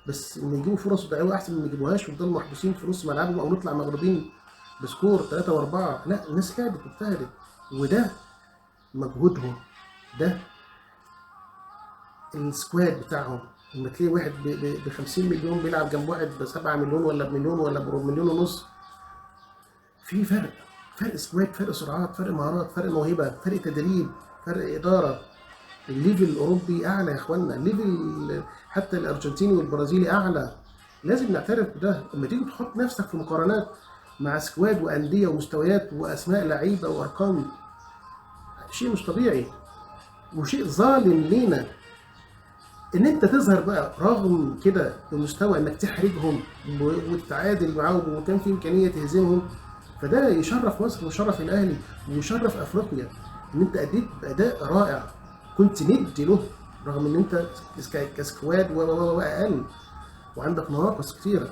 بس ان يجيبوا فرص ضيعوها احسن من ما يجيبوهاش ويفضلوا محبوسين في نص ملعبهم او نطلع مغلوبين بسكور 3 و4. لا، الناس لعبت واجتهدت، وده مجهودهم، ده السكواد بتاعهم. لما تلاقي واحد ب 50 مليون بيلعب جنب واحد ب 7 مليون ولا بمليون ولا بمليون ونص، في فرق، فرق سكواد، فرق سرعات، فرق مهارات، فرق موهبه، فرق تدريب، فرق اداره. الليفل الاوروبي اعلى يا اخوانا، الليفل حتى الارجنتيني والبرازيلي اعلى. لازم نعترف بده. لما تيجي تحط نفسك في مقارنات مع سكواد وانديه ومستويات واسماء لعيبه وارقام، شيء مش طبيعي وشيء ظالم لينا. ان انت تظهر بقى رغم كده بمستوى انك تحرجهم وتتعادل معاهم وكان في امكانيه تهزمهم، فده يشرف مصر ويشرف الاهلي ويشرف افريقيا. ان انت اديت باداء رائع، كنت ند له، رغم ان انت كسكواد و اقل وعندك نواقص كتيره.